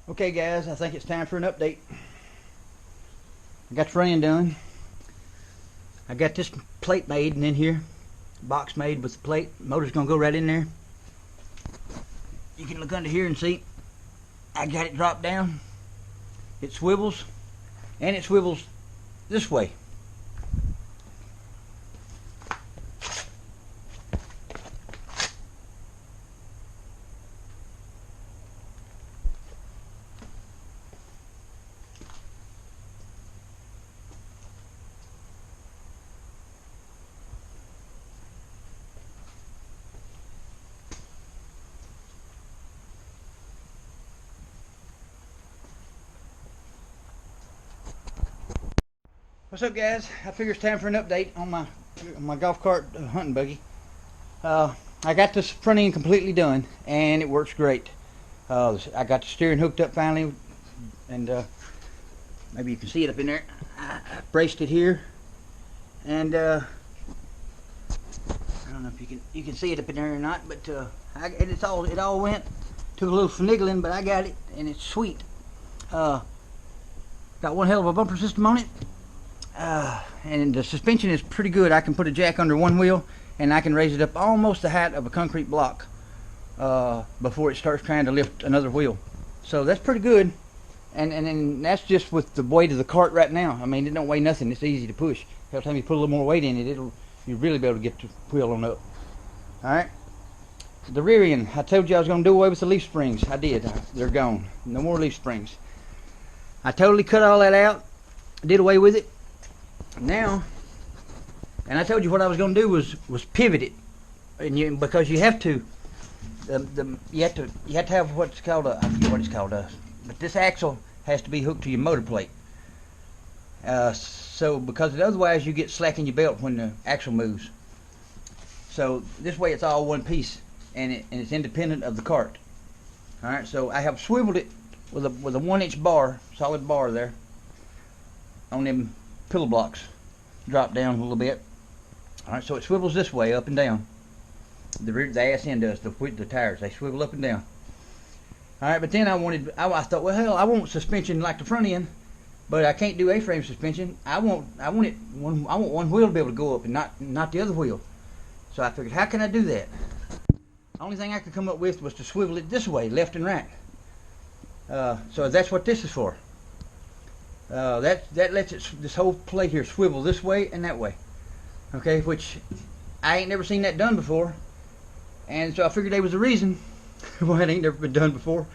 Okay guys, I think it's time for an update. I got the frame done. I got this plate made and in here. Box made with the plate. Motor's gonna go right in there. You can look under here and see I got it dropped down. It swivels, and it swivels this way. What's up guys? I figure it's time for an update on my golf cart hunting buggy. I got this front end completely done and it works great. I got the steering hooked up finally, and maybe you can see it up in there. I braced it here, and I don't know if you can see it up in there or not, but it all went. Took a little finagling, but I got it and it's sweet. Got one hell of a bumper system on it. And the suspension is pretty good. I can put a jack under one wheel and I can raise it up almost the height of a concrete block before it starts trying to lift another wheel. So that's pretty good. And that's just with the weight of the cart right now. I mean, it don't weigh nothing. It's easy to push. Every time you put a little more weight in it, you'll really be able to get the wheel on up. Alright. The rear end, I told you I was going to do away with the leaf springs. I did. They're gone. No more leaf springs. I totally cut all that out. Did away with it. Now, and I told you what I was going to do was pivot it, and because you have to, you have to have what's called I forget what it's called, but this axle has to be hooked to your motor plate. So because otherwise you get slack in your belt when the axle moves. So this way it's all one piece, and it's independent of the cart. All right, so I have swiveled it with a 1-inch bar, solid bar there, on them pillow blocks. Drop down a little bit. Alright, so it swivels this way, up and down. The ass end does, the tires, they swivel up and down. Alright, but then I thought, well hell, I want suspension like the front end, but I can't do A-frame suspension. I want one wheel to be able to go up and not the other wheel. So I figured, how can I do that? The only thing I could come up with was to swivel it this way, left and right. So that's what this is for. That lets this whole plate here swivel this way and that way. Okay, which I ain't never seen that done before, and so I figured there was a reason why it ain't never been done before.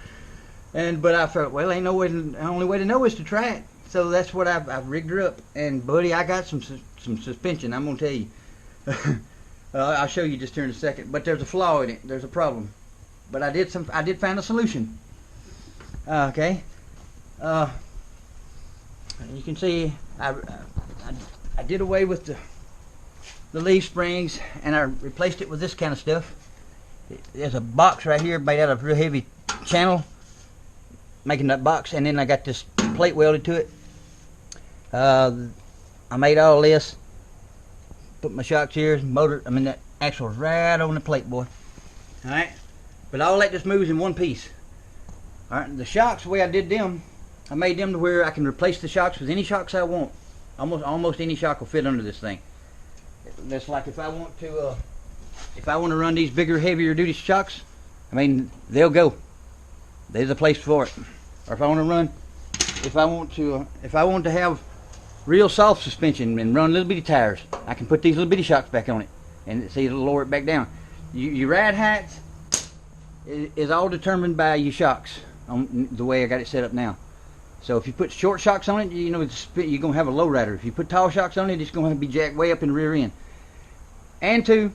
But I felt, well, ain't no way. The only way to know is to try it. So that's what I've rigged her up. And buddy, I got some suspension. I'm gonna tell you. I'll show you just here in a second. But there's a flaw in it. There's a problem. But I did find a solution. Okay. You can see I did away with the leaf springs, and I replaced it with this kind of stuff. There's a box right here made out of real heavy channel, making that box, and then I got this plate welded to it. I made all this, put my shocks here, motor, that axle's right on the plate, boy. Alright, but all that just moves in one piece. Alright, the shocks, the way I did them, I made them to where I can replace the shocks with any shocks I want. Almost any shock will fit under this thing. That's like if I want to run these bigger, heavier duty shocks, they'll go. There's a place for it. Or if I want to have real soft suspension and run little bitty tires, I can put these little bitty shocks back on it, and see, it'll lower it back down. Your ride height is all determined by your shocks on the way I got it set up now. So if you put short shocks on it, you're going to have a low rider. If you put tall shocks on it, it's going to be jacked way up in the rear end. And two,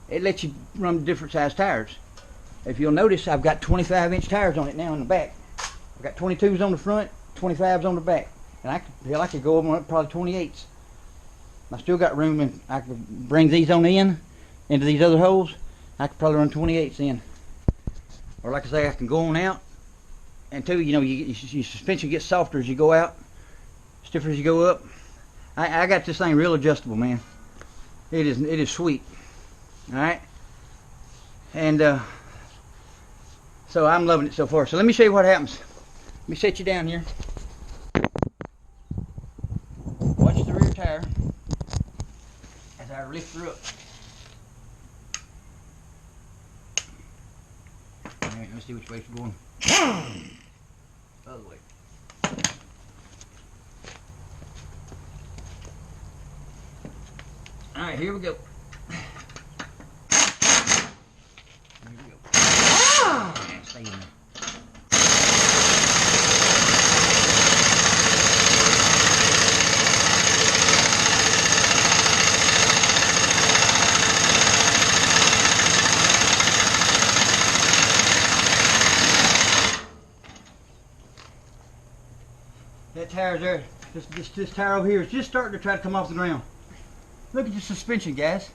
it lets you run different size tires. If you'll notice, I've got 25-inch tires on it now in the back. I've got 22s on the front, 25s on the back. And I could go up probably 28s. I still got room, and I could bring these on in, into these other holes. I could probably run 28s in. Or like I say, I can go on out. And two, your suspension gets softer as you go out, stiffer as you go up. I got this thing real adjustable, man. It is sweet. All right, and so I'm loving it so far. So let me show you what happens. Let me set you down here. Watch the rear tire as I lift her up. Alright, let's see which way it's going. Other way. Alright, here we go. Here we go. Yeah, stay in there. That tire's there. This tire over here is just starting to try to come off the ground. Look at the suspension, guys.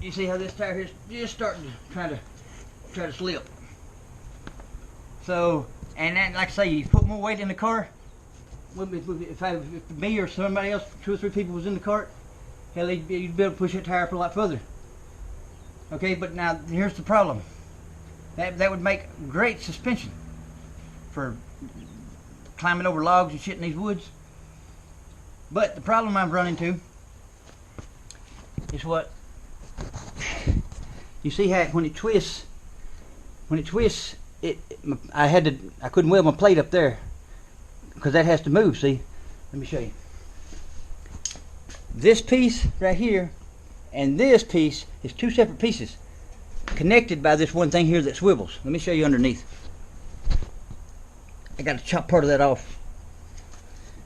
You see how this tire is just starting to try to slip. So, and that, like I say, you put more weight in the car. If me or somebody else, 2 or 3 people was in the cart, hell, you'd be able to push that tire up a lot further. Okay, but now here's the problem. That would make great suspension for climbing over logs and shit in these woods. But the problem I've run into is what you see how when it twists, I couldn't weld my plate up there because that has to move. See, let me show you. This piece right here and this piece is 2 separate pieces connected by this one thing here that swivels. Let me show you underneath. I got to chop part of that off,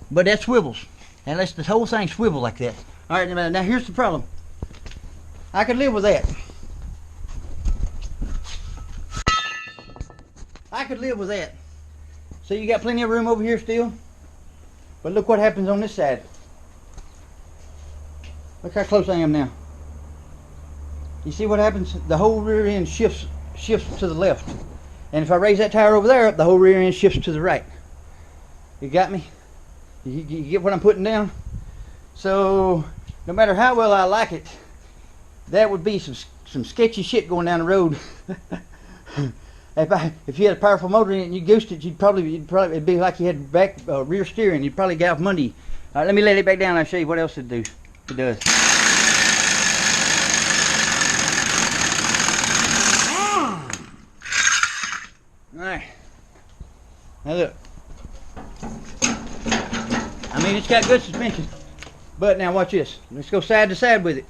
but that swivels. And let's the whole thing swivel like that. Alright, now here's the problem. I could live with that. I could live with that. So you got plenty of room over here still. But look what happens on this side. Look how close I am now. You see what happens? The whole rear end shifts to the left. And if I raise that tire over there, the whole rear end shifts to the right. You got me? You get what I'm putting down? So, no matter how well I like it, that would be some sketchy shit going down the road. If you had a powerful motor in it and you goosed it, it'd be like you had rear steering. You'd probably get off Monday. All right, let me let it back down and I'll show you what else it does. All right. Now look. I mean, it's got good suspension, but now watch this. Let's go side to side with it.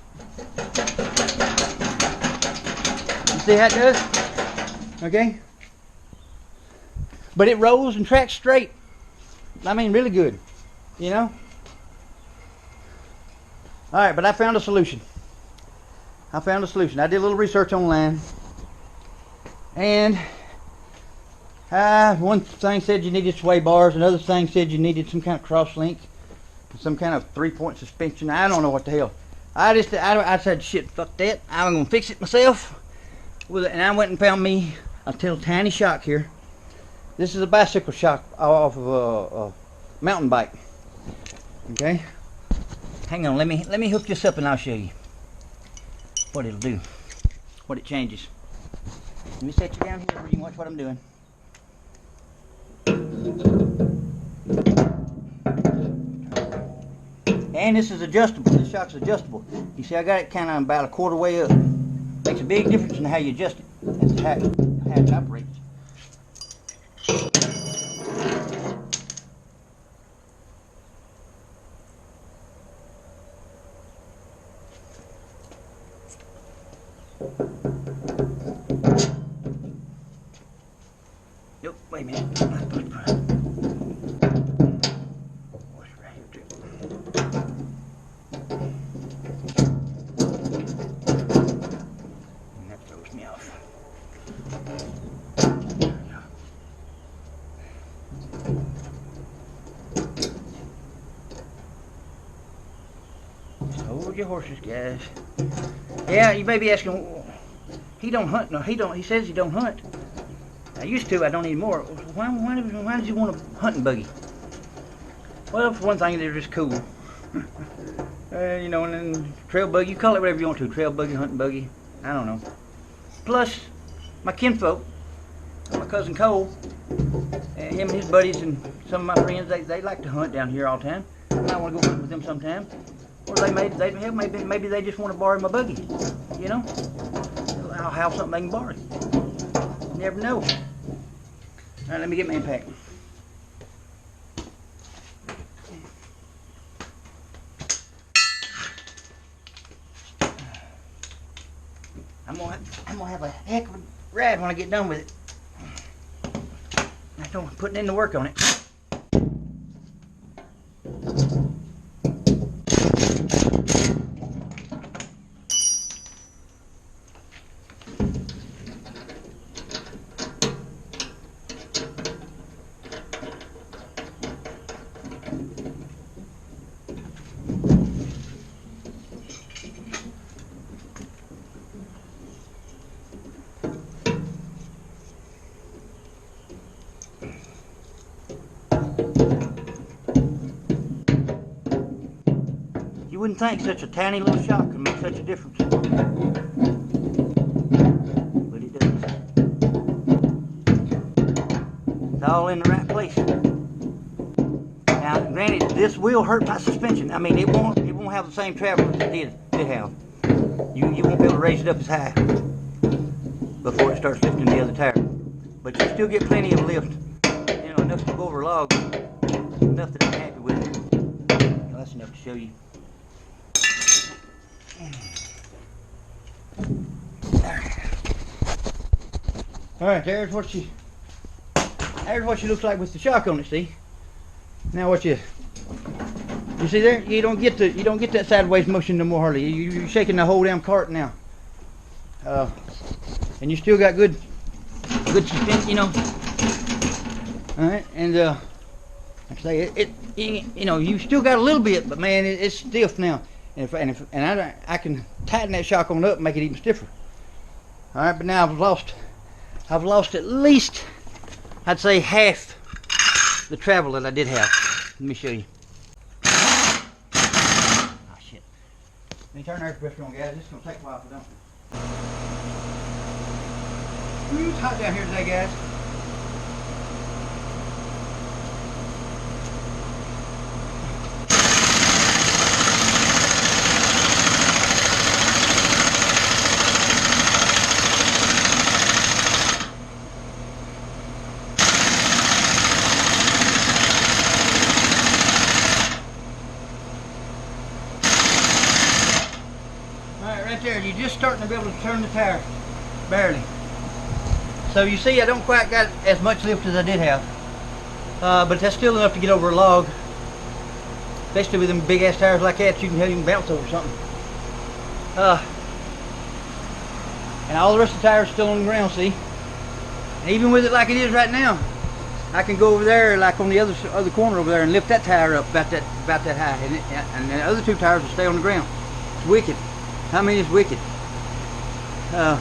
You see how it does? Okay? But it rolls and tracks straight. I mean, really good, you know? Alright, but I found a solution. I did a little research online. And one thing said you needed sway bars, another thing said you needed some kind of cross link, some kind of 3-point suspension. I don't know what the hell. I said, shit, fuck that. I'm gonna fix it myself. And I went and found me a little tiny shock here. This is a bicycle shock off of a mountain bike. Okay. Hang on, let me hook this up and I'll show you what it'll do, what it changes. Let me set you down here where you can watch what I'm doing. And this is adjustable. This shock's adjustable. You see, I got it kind of about a quarter way up. Makes a big difference in how you adjust it. That's how it operates. Nope, wait a minute. Hold your horses, guys. Yeah, you may be asking, he don't hunt. No, he says he don't hunt. I used to, I don't anymore. Why does he want a hunting buggy? Well, for one thing, they're just cool. You know, and then trail buggy, you call it whatever you want to. Trail buggy, hunting buggy, I don't know. Plus, my kinfolk, my cousin Cole, And him and his buddies and some of my friends, they like to hunt down here all the time. I want to go hunt with them sometime. Or maybe they just want to borrow my buggy. You know, I'll have something they can borrow. You never know. All right, let me get my impact. I'm gonna have a heck of a ride when I get done with it. I'm still putting in the work on it. You wouldn't think such a tiny little shock could make such a difference. But it does. It's all in the right place. Now, granted, this will hurt my suspension. I mean, it won't have the same travel as it did have. You won't be able to raise it up as high before it starts lifting the other tire. But you still get plenty of lift. You know, enough to go over log. Enough that I'm happy with it. Well, that's enough to show you. Alright, there's what she looks like with the shock on it, see? Now what you see there? You don't get that sideways motion no more hardly. You're shaking the whole damn cart now. And you still got good suspension, you know. Alright, and like I say, you know, you still got a little bit, but man, it's stiff now. And I can tighten that shock on up and make it even stiffer. All right, but now I've lost at least, I'd say, half the travel that I did have. Let me show you. Oh shit! Let me turn the air compressor on, guys. This is gonna take a while for them. It's hot down here today, guys. There, you're just starting to be able to turn the tire, barely. So you see, I don't quite got as much lift as I did have, but that's still enough to get over a log, especially with them big ass tires like that. You can bounce over something. And all the rest of the tires are still on the ground, see. And even with it like it is right now, I can go over there, like on the other corner over there, and lift that tire up about that high, and the other two tires will stay on the ground. It's wicked. I mean, it's wicked. I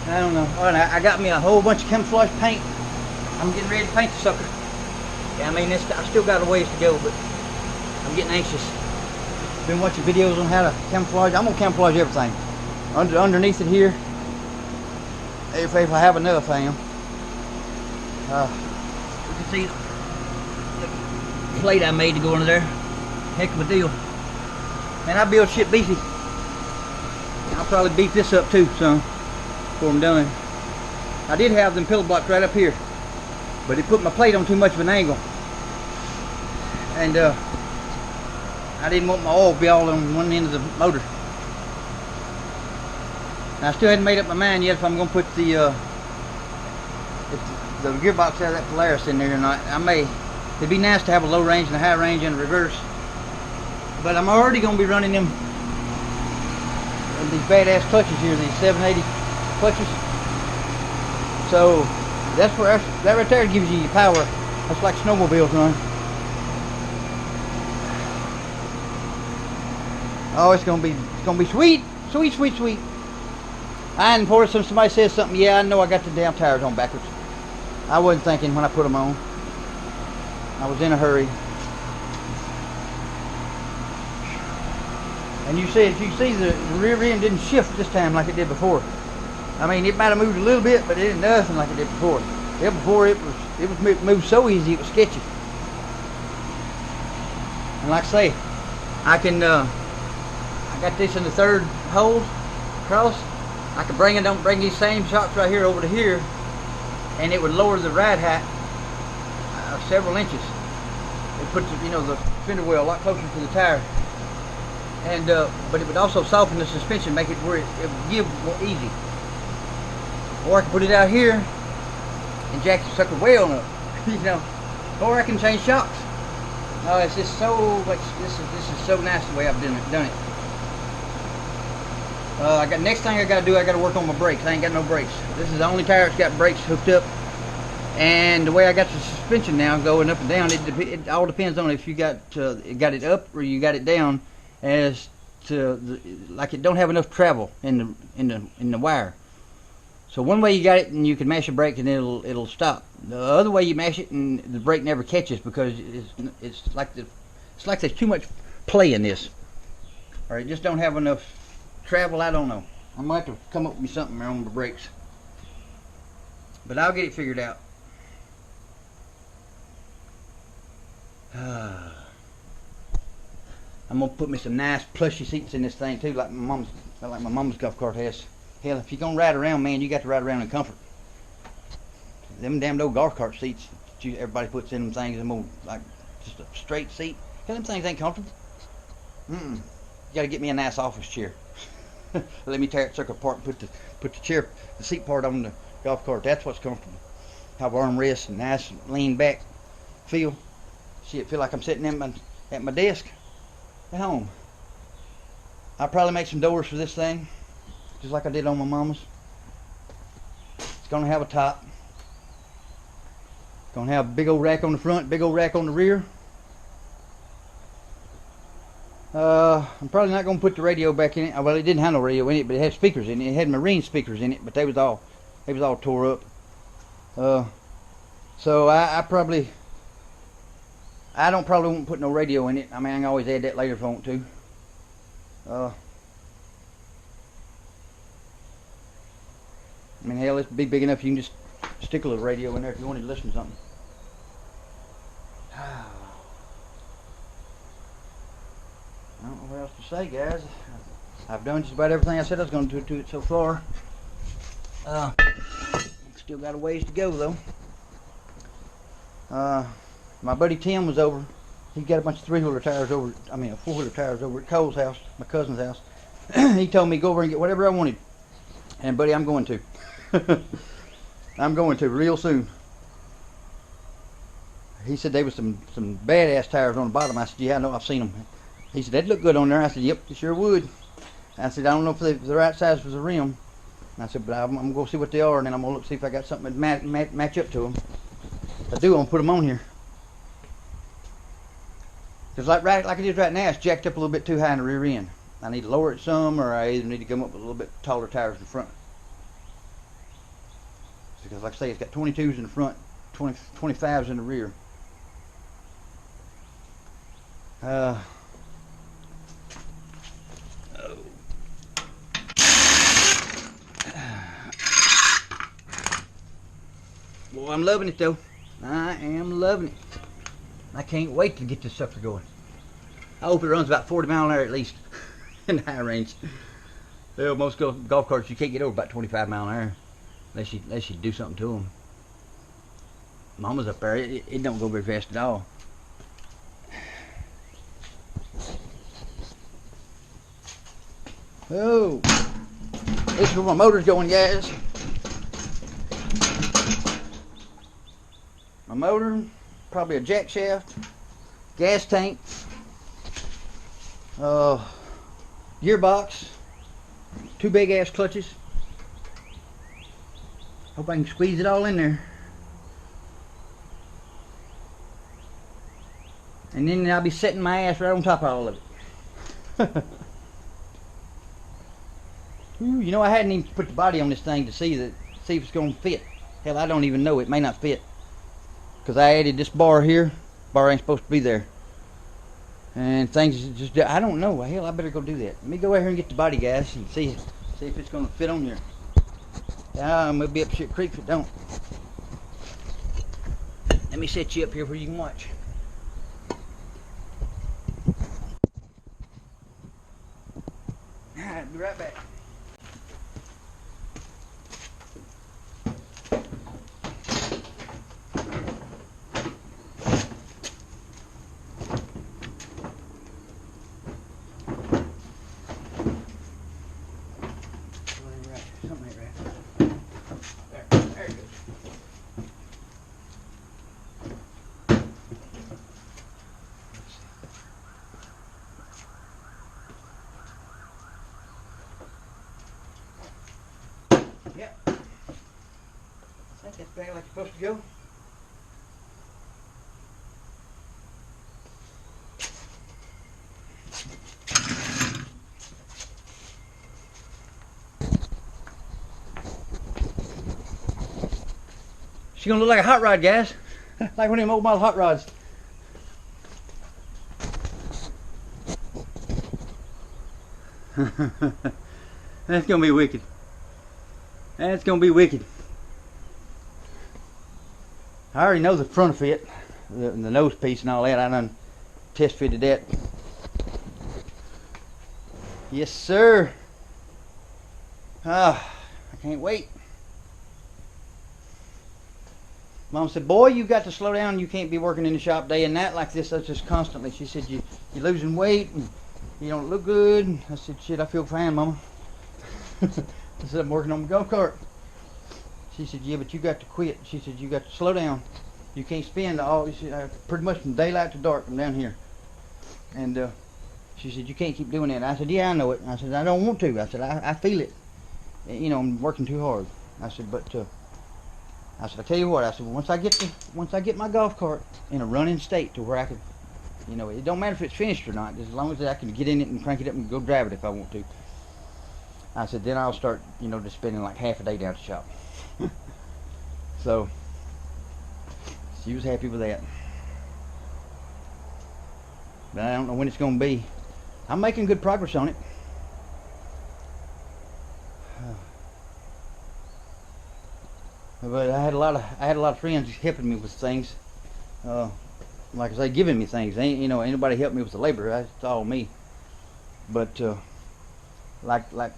don't know. Oh, and I got me a whole bunch of camouflage paint. I'm getting ready to paint the sucker. Yeah, I mean, I still got a ways to go, but I'm getting anxious. Been watching videos on how to camouflage. I'm gonna camouflage everything. Underneath it here, if I have enough, I am. You can see the plate I made to go under there. Heck of a deal. And I build shit beefy. I'll probably beef this up too, son, before I'm done. I did have them pillow blocks right up here, but it put my plate on too much of an angle, and I didn't want my oil to be all on one end of the motor. And I still hadn't made up my mind yet if I'm going to put the gearbox out of that Polaris in there or not. It'd be nice to have a low range and a high range and a reverse. But I'm already going to be running these badass clutches here, these 780 clutches. So that right there gives you your power. That's like snowmobiles run. Oh, it's gonna be sweet, sweet, sweet, sweet. And for somebody says something, yeah, I know I got the damn tires on backwards. I wasn't thinking when I put them on. I was in a hurry. And you see the rear end didn't shift this time like it did before. I mean, it might have moved a little bit, but it ain't nothing like it did before. Before it moved so easy it was sketchy. And like I say, I got this in the third hole across. I can bring these same shocks right here over to here, and it would lower the ride height several inches. It puts the fender well a lot closer to the tire, and but it would also soften the suspension, make it where it would give more easy. Or I can put it out here and jack the sucker well up, or I can change shocks. No, it's just so much. This is so nice the way I've done it. Next thing I got to do, I got to work on my brakes. I ain't got no brakes. This is the only tire that's got brakes hooked up. And the way I got the suspension now going up and down, it all depends on if you got it up or you got it down, as to like it don't have enough travel in the wire. So one way you got it, and you can mash a brake and it'll stop. The other way you mash it and the brake never catches, because it's like there's too much play in this, or it just don't have enough travel. I don't know. I might have to come up with something on the brakes, but I'll get it figured out. I'm gonna put me some nice plushy seats in this thing too, like my mama's golf cart has. Hell, if you're gonna ride around, man, you got to ride around in comfort. Them damn old golf cart seats that everybody puts in them things, them old, like just a straight seat. Hell, them things ain't comfortable. You got to get me a nice office chair. Let me tear it sucker apart and put the seat part on the golf cart. That's what's comfortable. Have armrests and nice lean back feel. Shit, feel like I'm sitting at my desk at home. I'll probably make some doors for this thing, just like I did on my mama's. It's gonna have a top. It's gonna have a big old rack on the front, big old rack on the rear. I'm probably not gonna put the radio back in it. Well, it didn't have no radio in it, but it had speakers in it. It had marine speakers in it, but they was all tore up. So I don't probably won't put no radio in it. I mean, I can always add that later if I want to. I mean, hell, it's big enough you can just stick a little radio in there if you wanted to listen to something. I don't know what else to say, guys. I've done just about everything I said I was going to do to it so far. Still got a ways to go, though. My buddy Tim was over. He got a bunch of four-wheeler tires over at Cole's house, my cousin's house. He told me to go over and get whatever I wanted. And buddy, I'm going to. I'm going to real soon. He said there was some badass tires on the bottom. I said, yeah, I know, I've seen them. He said, that'd look good on there. I said, yep, it sure would. I said, I don't know if they're the right size for the rim. And I said, but I'm going to go see what they are, and then I'm going to look see if I got something that match up to them. If I do, I'm going to put them on here. Because like it is right now, it's jacked up a little bit too high in the rear end. I need to lower it some, or I either need to come up with a little bit taller tires in front. Because like I say, it's got 22s in the front, 25s in the rear. Well, I'm loving it though. I am loving it. I can't wait to get this sucker going. I hope it runs about 40 miles an hour at least in high range. Well, most golf carts you can't get over about 25 miles an hour unless you do something to them. Mama's up there. It don't go very fast at all. Oh, this is where my motor's going, guys. My motor, probably a jack shaft, gas tank, gearbox, two big ass clutches. Hope I can squeeze it all in there. And then I'll be setting my ass right on top of all of it. Ooh, you know, I hadn't even put the body on this thing to see if it's going to fit. Hell, I don't even know. It may not fit. Because I added this bar here. Bar ain't supposed to be there. And things just, I don't know. Hell, I better go do that. Let me go out here and get the body, guys, and see if it's going to fit on here. We'll be up shit creek if it don't. Let me set you up here where you can watch. Alright, be right back. Yep. I think that's back like it's supposed to go. She's gonna look like a hot rod, guys. Like one of them old model hot rods. That's gonna be wicked. That's gonna be wicked. I already know the front of it, the nose piece and all that. I done test fitted that. Yes, sir. Ah, I can't wait. Mom said, "Boy, you got to slow down. You can't be working in the shop day and night like this. That's just constantly." She said, "You're losing weight and you don't look good." I said, "Shit, I feel fine, Mama." I said, "I'm working on the golf cart." She said, "Yeah, but you got to quit." She said, "You got to slow down. You can't spend all." She said, "Pretty much from daylight to dark, I'm down here." And she said, "You can't keep doing that." I said, "Yeah, I know it." I said, "I don't want to." I said, I feel it. You know, I'm working too hard." I said, "But I said, I tell you what." I said, "Once I get my golf cart in a running state to where I can, you know, it don't matter if it's finished or not, as long as I can get in it and crank it up and go drive it if I want to." I said, "Then I'll start, you know, just spending like half a day down at the shop." So she was happy with that. But I don't know when it's going to be. I'm making good progress on it. But I had a lot of friends helping me with things. Like I say, giving me things. Ain't, you know, anybody help me with the labor. It's all me. But like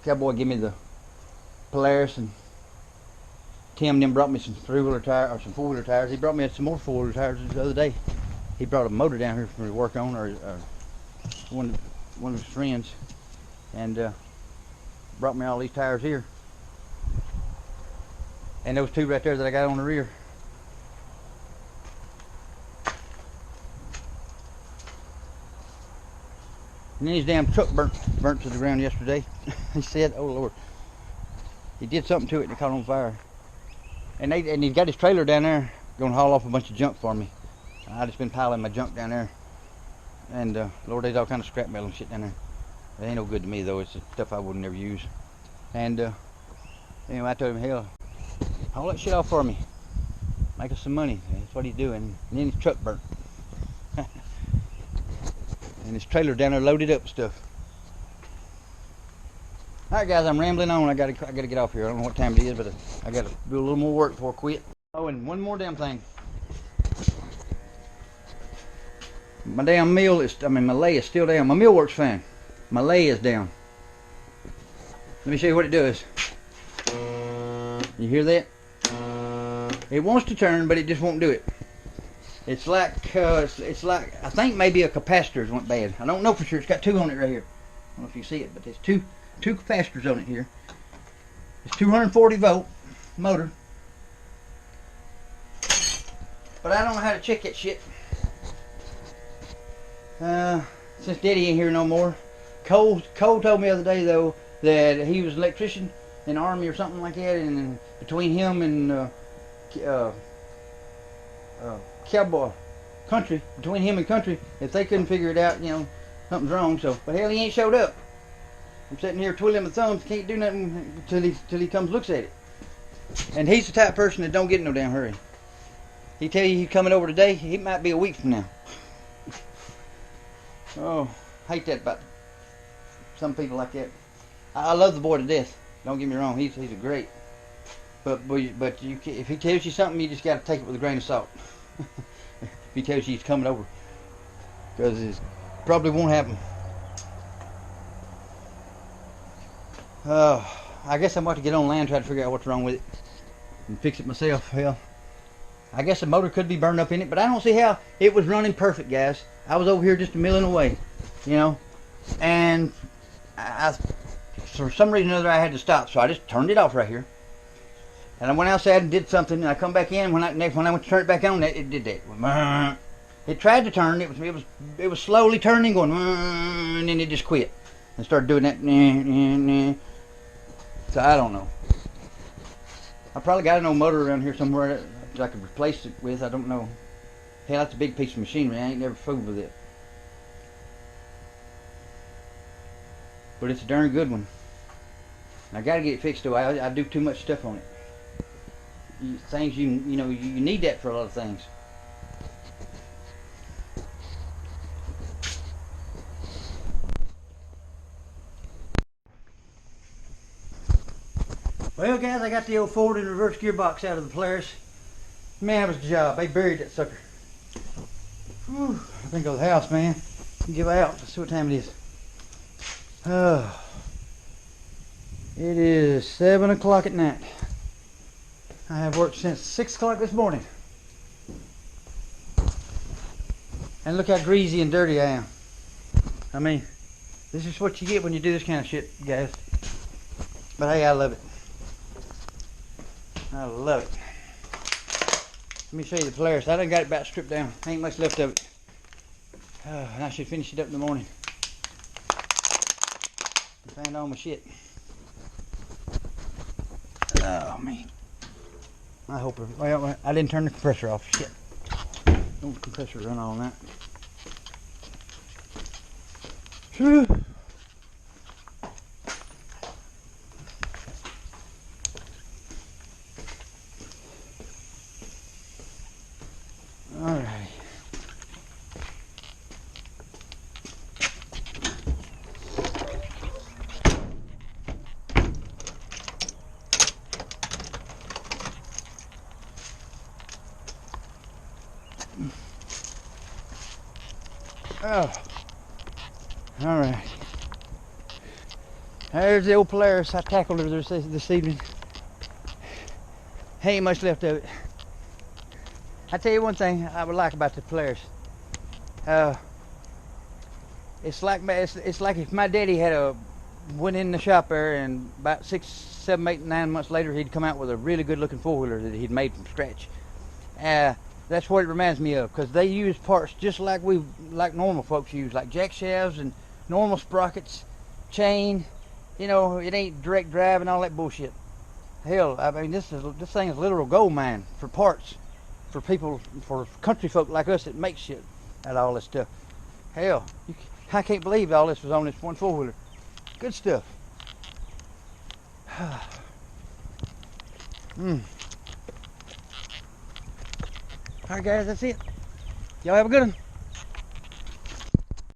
Cowboy gave me the Polaris, and Tim then brought me some 3-wheeler tires or some 4-wheeler tires. He brought me some more 4-wheeler tires the other day. He brought a motor down here for me to work on, or one of his friends, and brought me all these tires here. And those 2 right there that I got on the rear. And then his damn truck burnt to the ground yesterday. He said, "Oh Lord." He did something to it and it caught on fire. And he's got his trailer down there, gonna haul off a bunch of junk for me. I just been piling my junk down there. And Lord, there's all kind of scrap metal and shit down there. It ain't no good to me though. It's stuff I would never use. And anyway, I told him, "Hell, haul that shit off for me. Make us some money." That's what he's doing. And then his truck burnt. And his trailer down there loaded up with stuff. Alright guys, I'm rambling on. I gotta get off here. I don't know what time it is, but I gotta do a little more work before I quit. Oh, and one more damn thing. My damn mill is, my lay is still down. My mill works fine. My lay is down. Let me show you what it does. You hear that? It wants to turn, but it just won't do it. It's like I think maybe a capacitor's went bad. I don't know for sure. It's got 2 on it right here. I don't know if you see it, but there's two capacitors on it here. It's 240 volt motor. But I don't know how to check that shit. Since Daddy ain't here no more. Cole told me the other day though that he was an electrician in the Army or something like that, and between him and Cowboy Country, between him and Country, if they couldn't figure it out, you know, something's wrong. So, but hell, he ain't showed up. I'm sitting here twiddling my thumbs, can't do nothing till he comes looks at it. And he's the type of person that don't get in no damn hurry. He tell you he's coming over today, he might be a week from now. Oh, hate that about some people like that. I love the boy to death. Don't get me wrong, he's a great. But you can, if he tells you something, you just got to take it with a grain of salt. If he tells you he's coming over, because it probably won't happen. I guess I'm about to get on land and try to figure out what's wrong with it and fix it myself. Hell, I guess the motor could be burned up in it, but I don't see how. It was running perfect, guys. I was over here just milling away, you know, and for some reason or other I had to stop, so I just turned it off right here. And I went outside and did something, and I come back in. When I went to turn it back on, it did that. It tried to turn. It was slowly turning, going, and then it just quit and started doing that. So I don't know. I probably got an old motor around here somewhere that I could replace it with. I don't know. Hell, that's a big piece of machinery. I ain't never fooled with it. But it's a darn good one. I got to get it fixed though. I do too much stuff on it. Things you know you need that for a lot of things. Well, guys, I got the old forward and reverse gearbox out of the Polaris. Man, that was a job. They buried that sucker. Whew, I think of the house, man. Give out. Let's see what time it is. It is 7 o'clock at night. I have worked since 6 o'clock this morning. And look how greasy and dirty I am. I mean, this is what you get when you do this kind of shit, guys. But hey, I love it. I love it. Let me show you the Polaris. I done got it about stripped down. Ain't much left of it. And I should finish it up in the morning. Find all my shit. Oh man. I hope. Well, I didn't turn the compressor off. Shit. Don't the compressor run all night. Whew. All right. Oh, all right. There's the old Polaris. I tackled her this evening. Ain't much left of it. I tell you one thing I would like about the Polaris. It's like if my daddy had went in the shop there and about 6, 7, 8, 9 months later he'd come out with a really good looking four-wheeler that he'd made from scratch. That's what it reminds me of, because they use parts just like normal folks use, like jack shafts and normal sprockets, chain. You know, it ain't direct drive and all that bullshit. Hell, I mean, this thing is literal gold mine for parts, for people, for country folk like us that make shit out of all this stuff. Hell, I can't believe all this was on this one four-wheeler. Good stuff. Alright guys, that's it. Y'all have a good one.